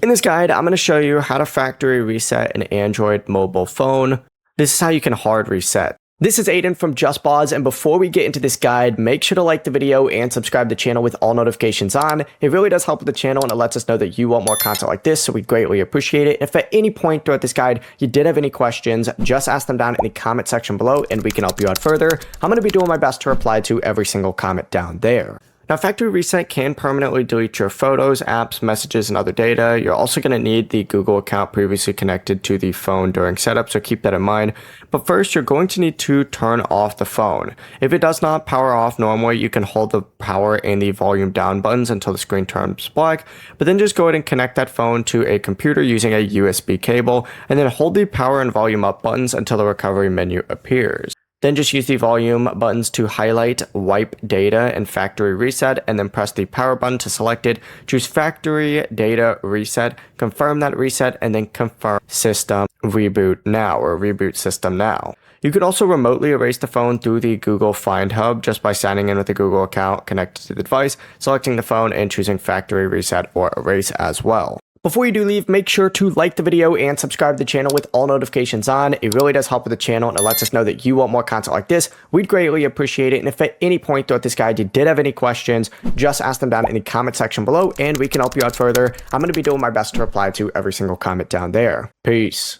In this guide, I'm going to show you how to factory reset an Android mobile phone. This is how you can hard reset. This is Aiden from JustBoz, and before we get into this guide, make sure to like the video and subscribe to the channel with all notifications on. It really does help with the channel, and it lets us know that you want more content like this, so we greatly appreciate it. If at any point throughout this guide you did have any questions, just ask them down in the comment section below, and we can help you out further. I'm going to be doing my best to reply to every single comment down there. Now, factory reset can permanently delete your photos, apps, messages, and other data. You're also going to need the Google account previously connected to the phone during setup, so keep that in mind. But first, you're going to need to turn off the phone. If it does not power off normally, you can hold the power and the volume down buttons until the screen turns black, but then just go ahead and connect that phone to a computer using a USB cable, and then hold the power and volume up buttons until the recovery menu appears. Then just use the volume buttons to highlight wipe data and factory reset, and then press the power button to select it. Choose factory data reset, confirm that reset, and then confirm system reboot now or reboot system now. You could also remotely erase the phone through the Google Find Hub just by signing in with a Google account connected to the device, selecting the phone, and choosing factory reset or erase as well. Before you do leave, make sure to like the video and subscribe to the channel with all notifications on. It really does help with the channel, and it lets us know that you want more content like this. We'd greatly appreciate it. And if at any point throughout this guide you did have any questions, just ask them down in the comment section below, and we can help you out further. I'm going to be doing my best to reply to every single comment down there. Peace.